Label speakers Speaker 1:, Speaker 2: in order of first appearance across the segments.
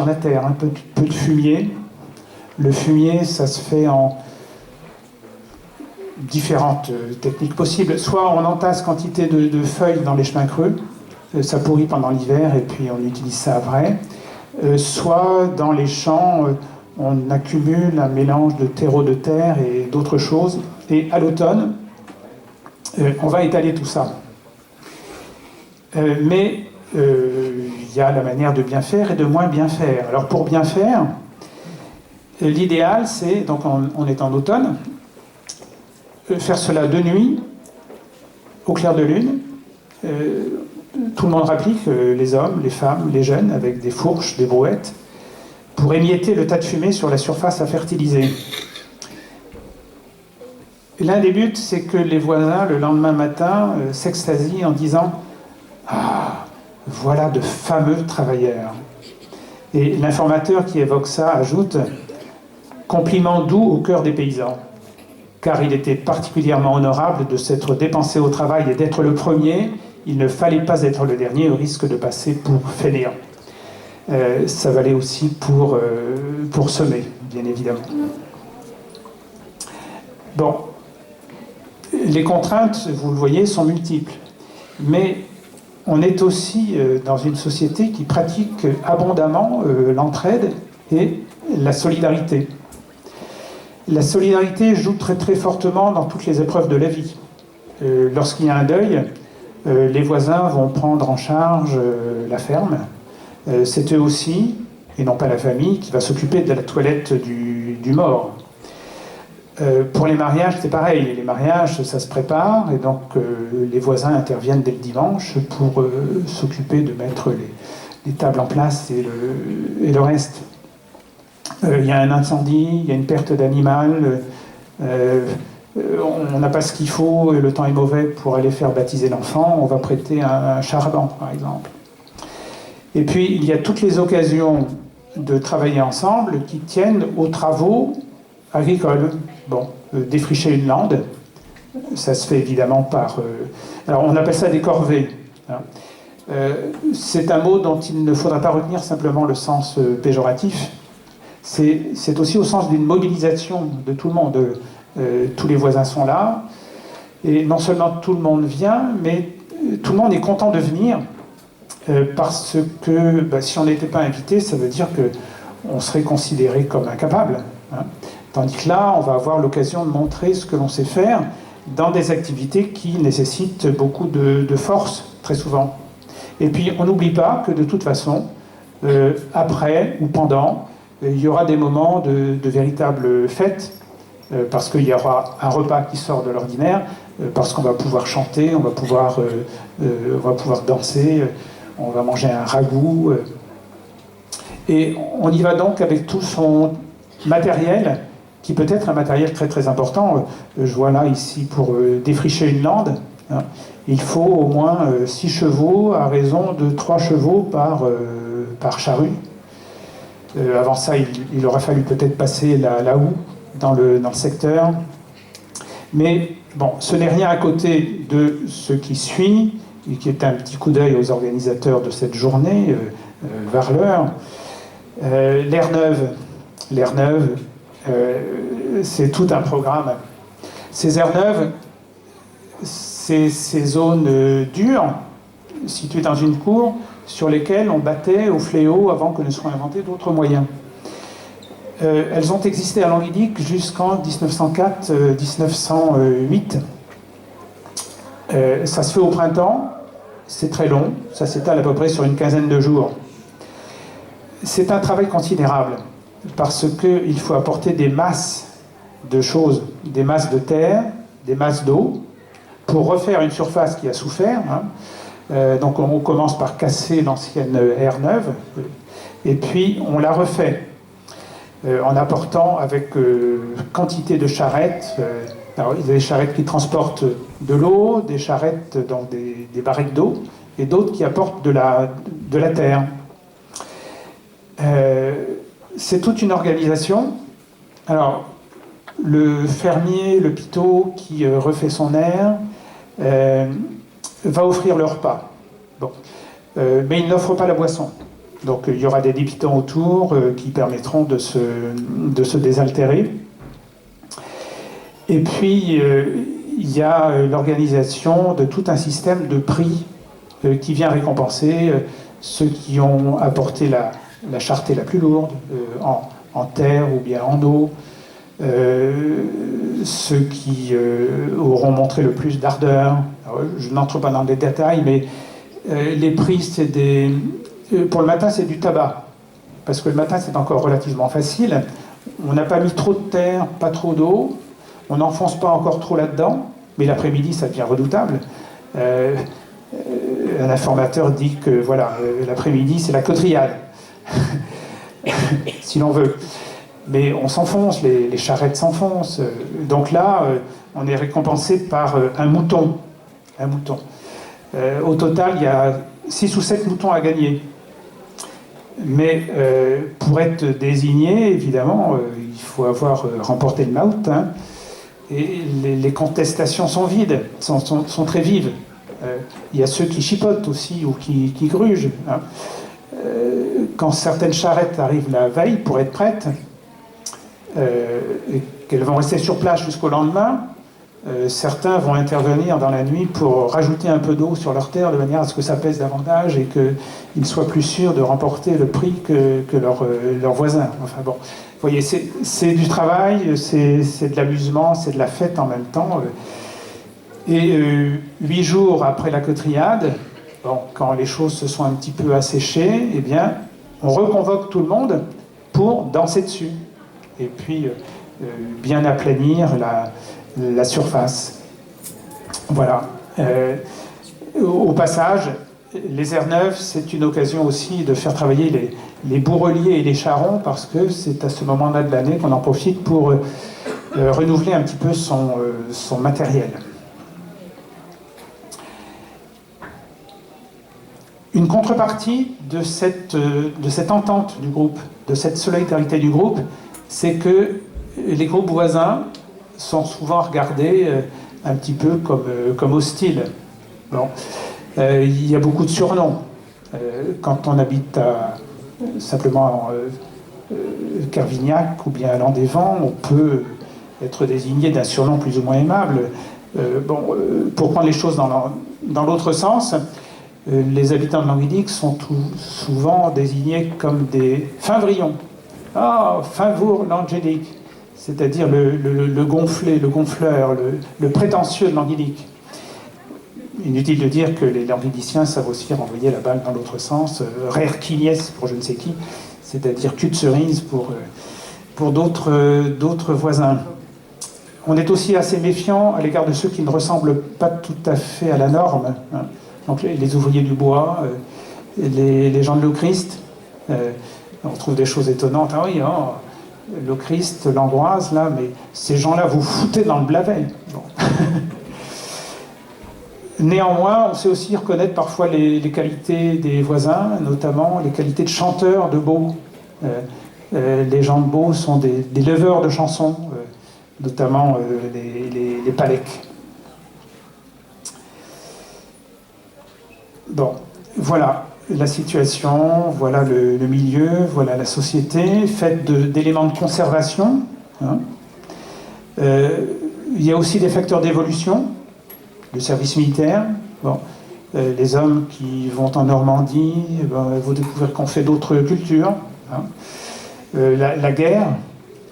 Speaker 1: la terre, un peu de fumier. Le fumier, ça se fait en différentes techniques possibles. Soit on entasse quantité de feuilles dans les chemins creux, ça pourrit pendant l'hiver et puis on utilise ça après. Soit dans les champs, on accumule un mélange de terreau de terre et d'autres choses. Et à l'automne, on va étaler tout ça. Mais il y a la manière de bien faire et de moins bien faire. Alors pour bien faire, l'idéal c'est, donc on est en automne, faire cela de nuit, au clair de lune. Tout le monde rapplique, les hommes, les femmes, les jeunes, avec des fourches, des brouettes, pour émietter le tas de fumée sur la surface à fertiliser. L'un des buts, c'est que les voisins, le lendemain matin, s'extasient en disant « Ah, voilà de fameux travailleurs ». Et l'informateur qui évoque ça ajoute « Compliment doux au cœur des paysans ». Car il était particulièrement honorable de s'être dépensé au travail et d'être le premier, il ne fallait pas être le dernier au risque de passer pour fainéant. Ça valait aussi pour semer, bien évidemment. Bon, les contraintes, vous le voyez, sont multiples. Mais on est aussi dans une société qui pratique abondamment l'entraide et la solidarité. La solidarité joue très très fortement dans toutes les épreuves de la vie. Lorsqu'il y a un deuil, les voisins vont prendre en charge la ferme. C'est eux aussi, et non pas la famille, qui va s'occuper de la toilette du mort. Pour les mariages, c'est pareil. Les mariages, ça se prépare, et donc les voisins interviennent dès le dimanche pour s'occuper de mettre les tables en place et le reste. Il y a un incendie, il y a une perte d'animal, on n'a pas ce qu'il faut, le temps est mauvais pour aller faire baptiser l'enfant, on va prêter un charbon, par exemple. Et puis, il y a toutes les occasions de travailler ensemble qui tiennent aux travaux agricoles. Bon, défricher une lande, ça se fait évidemment par... alors, on appelle ça des corvées. Hein. C'est un mot dont il ne faudra pas retenir simplement le sens péjoratif. C'est aussi au sens d'une mobilisation de tout le monde. Tous les voisins sont là, et non seulement tout le monde vient, mais tout le monde est content de venir, parce que si on n'était pas invité, ça veut dire qu'on serait considéré comme incapable. Hein. Tandis que là, on va avoir l'occasion de montrer ce que l'on sait faire dans des activités qui nécessitent beaucoup de force, très souvent. Et puis, on n'oublie pas que de toute façon, après ou pendant, il y aura des moments de véritable fête, parce qu'il y aura un repas qui sort de l'ordinaire, parce qu'on va pouvoir chanter, on va pouvoir danser, on va manger un ragoût. Et on y va donc avec tout son matériel, qui peut être un matériel très très important. Je vois là ici pour défricher une lande, hein, il faut au moins 6 chevaux à raison de 3 chevaux par charrue. Avant ça, il aurait fallu peut-être passer la houe dans le secteur. Mais bon, ce n'est rien à côté de ce qui suit, et qui est un petit coup d'œil aux organisateurs de cette journée, Varleur. L'aire neuve, c'est tout un programme. Ces aires neuves, c'est ces zones dures, situées dans une cour, sur lesquelles on battait au fléau avant que ne soient inventés d'autres moyens. Elles ont existé à Languidic jusqu'en 1904-1908. Ça se fait au printemps, c'est très long, ça s'étale à peu près sur une quinzaine de jours. C'est un travail considérable, parce qu'il faut apporter des masses de choses, des masses de terre, des masses d'eau, pour refaire une surface qui a souffert. Hein. Donc on commence par casser l'ancienne aire neuve, et puis on la refait, en apportant avec quantité de charrettes. Alors, il y a des charrettes qui transportent de l'eau, des charrettes dans des barriques d'eau, et d'autres qui apportent de la terre. C'est toute une organisation. Alors, le fermier, le pitot qui refait son aire, va offrir le repas. Bon. Mais il n'offre pas la boisson. Donc il y aura des débitants autour qui permettront de se désaltérer. Et puis il y a l'organisation de tout un système de prix qui vient récompenser ceux qui ont apporté la charretée la plus lourde en terre ou bien en eau, ceux qui auront montré le plus d'ardeur. Je n'entre pas dans les détails, mais les prix, c'est pour le matin, c'est du tabac. Parce que le matin, c'est encore relativement facile. On n'a pas mis trop de terre, pas trop d'eau. On n'enfonce pas encore trop là-dedans. Mais l'après-midi, ça devient redoutable. Un informateur dit que voilà, l'après-midi, c'est la cotriade. Si l'on veut. Mais on s'enfonce, les charrettes s'enfoncent. Donc là, on est récompensé par un mouton. Un mouton. Au total, il y a 6 ou 7 moutons à gagner. Mais pour être désigné, évidemment, il faut avoir remporté le maout. Hein, et les contestations sont vides, sont très vives. Il y a ceux qui chipotent aussi ou qui grugent. Hein. Quand certaines charrettes arrivent la veille pour être prêtes, et qu'elles vont rester sur place jusqu'au lendemain, certains vont intervenir dans la nuit pour rajouter un peu d'eau sur leur terre de manière à ce que ça pèse davantage et qu'ils soient plus sûrs de remporter le prix que leurs voisins. Enfin bon, vous voyez, c'est du travail, c'est de l'amusement, c'est de la fête en même temps. Et 8 jours après la cotriade, bon, quand les choses se sont un petit peu asséchées, eh bien, on reconvoque tout le monde pour danser dessus. Et puis, bien aplanir la surface. Voilà. Au passage, les aires neuves, c'est une occasion aussi de faire travailler les bourreliers et les charrons, parce que c'est à ce moment-là de l'année qu'on en profite pour renouveler un petit peu son matériel. Une contrepartie de cette entente du groupe, de cette solidarité du groupe, c'est que les groupes voisins sont souvent regardés un petit peu comme hostiles. Bon. Il y a beaucoup de surnoms. Quand on habite simplement Carvignac ou bien à Landévent, on peut être désigné d'un surnom plus ou moins aimable. Pour prendre les choses dans l'autre sens, les habitants de Languédic sont souvent désignés comme des Finvrillons. Ah, Finvour l'Angélique, c'est-à-dire le gonflé, le gonfleur, le prétentieux de Languédic. Inutile de dire que les languédiciens savent aussi renvoyer la balle dans l'autre sens, rare quignès pour je ne sais qui, c'est-à-dire cul de cerise pour d'autres voisins. On est aussi assez méfiant à l'égard de ceux qui ne ressemblent pas tout à fait à la norme. Hein. Donc les ouvriers du bois, les gens de l'Ochrist, on trouve des choses étonnantes. Ah oui, l'Ochrist, l'Ambroise, là, mais ces gens-là, vous foutez dans le Blavet. Bon. Néanmoins, on sait aussi reconnaître parfois les qualités des voisins, notamment les qualités de chanteurs de Beau. Les gens de Beau sont des leveurs de chansons, notamment les Palecs. Bon, voilà la situation, voilà le milieu, voilà la société, faite d'éléments de conservation. Hein. Il y a aussi des facteurs d'évolution, le service militaire. Bon, les hommes qui vont en Normandie, vont découvrir qu'on fait d'autres cultures. Hein. La guerre,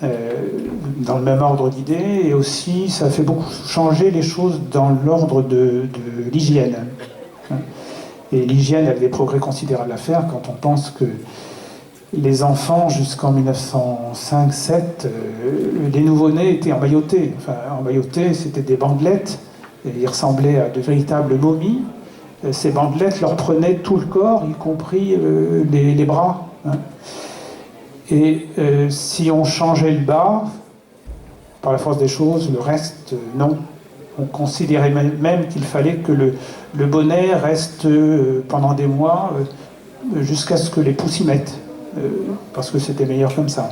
Speaker 1: dans le même ordre d'idées, et aussi ça fait beaucoup changer les choses dans l'ordre de l'hygiène. Hein. Et l'hygiène avait des progrès considérables à faire quand on pense que les enfants, jusqu'en 1905-7, les nouveau-nés étaient emmaillotés. Enfin, emmaillotés, c'était des bandelettes, et ils ressemblaient à de véritables momies. Ces bandelettes leur prenaient tout le corps, y compris les bras. Hein. Et si on changeait le bas, par la force des choses, le reste, non. On considérait même qu'il fallait que le bonnet reste pendant des mois jusqu'à ce que les poux s'y mettent, parce que c'était meilleur comme ça.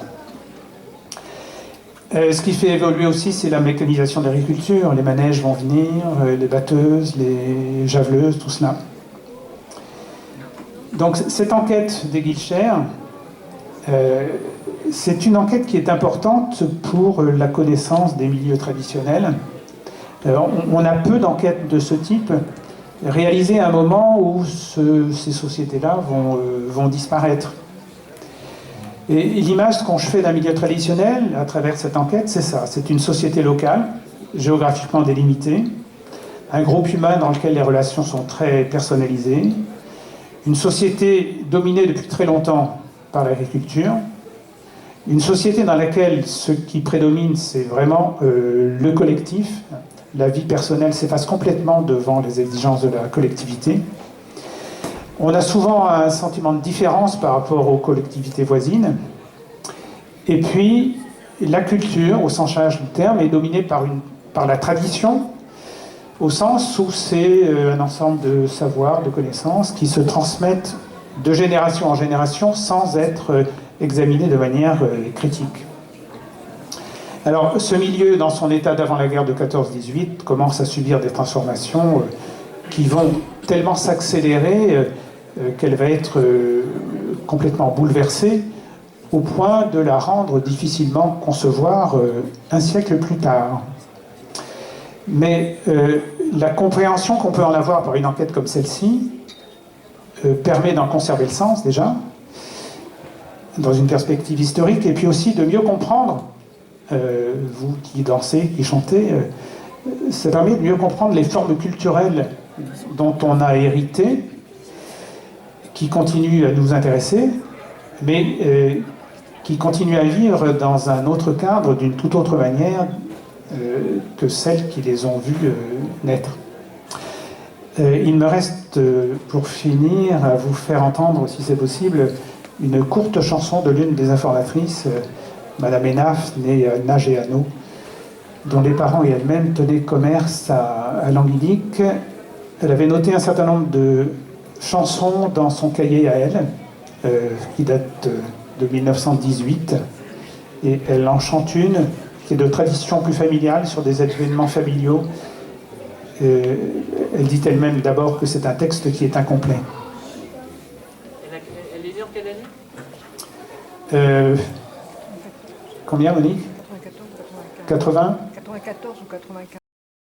Speaker 1: Ce qui fait évoluer aussi, c'est la mécanisation de l'agriculture. Les manèges vont venir, les batteuses, les javeleuses, tout cela. Donc cette enquête des Guilchers, c'est une enquête qui est importante pour la connaissance des milieux traditionnels. On a peu d'enquêtes de ce type réalisées à un moment où ces sociétés-là vont disparaître. Et l'image qu'on je fais d'un milieu traditionnel à travers cette enquête, c'est ça. C'est une société locale, géographiquement délimitée, un groupe humain dans lequel les relations sont très personnalisées, une société dominée depuis très longtemps par l'agriculture, une société dans laquelle ce qui prédomine, c'est vraiment le collectif. La vie personnelle s'efface complètement devant les exigences de la collectivité. On a souvent un sentiment de différence par rapport aux collectivités voisines. Et puis, la culture, au sens large du terme, est dominée par la tradition, au sens où c'est un ensemble de savoirs, de connaissances qui se transmettent de génération en génération sans être examinés de manière critique. Alors, ce milieu, dans son état d'avant la guerre de 14-18, commence à subir des transformations qui vont tellement s'accélérer qu'elle va être complètement bouleversée au point de la rendre difficilement concevoir un siècle plus tard. Mais la compréhension qu'on peut en avoir par une enquête comme celle-ci permet d'en conserver le sens déjà, dans une perspective historique, et puis aussi de mieux comprendre, vous qui dansez, qui chantez, ça permet de mieux comprendre les formes culturelles dont on a hérité, qui continuent à nous intéresser, mais qui continuent à vivre dans un autre cadre, d'une toute autre manière que celles qui les ont vues naître. Il me reste, pour finir, à vous faire entendre, si c'est possible, une courte chanson de l'une des informatrices, Madame Enaf, née à Nagéano, dont les parents et elle-même tenaient commerce à Languilic. Elle avait noté un certain nombre de chansons dans son cahier à elle, qui date de 1918, et elle en chante une qui est de tradition plus familiale sur des événements familiaux. Elle dit elle-même d'abord que c'est un texte qui est incomplet.
Speaker 2: Elle est née en quelle année
Speaker 1: Combien, Monique?
Speaker 3: 94 ou 95.
Speaker 1: 80
Speaker 3: 94 ou 95.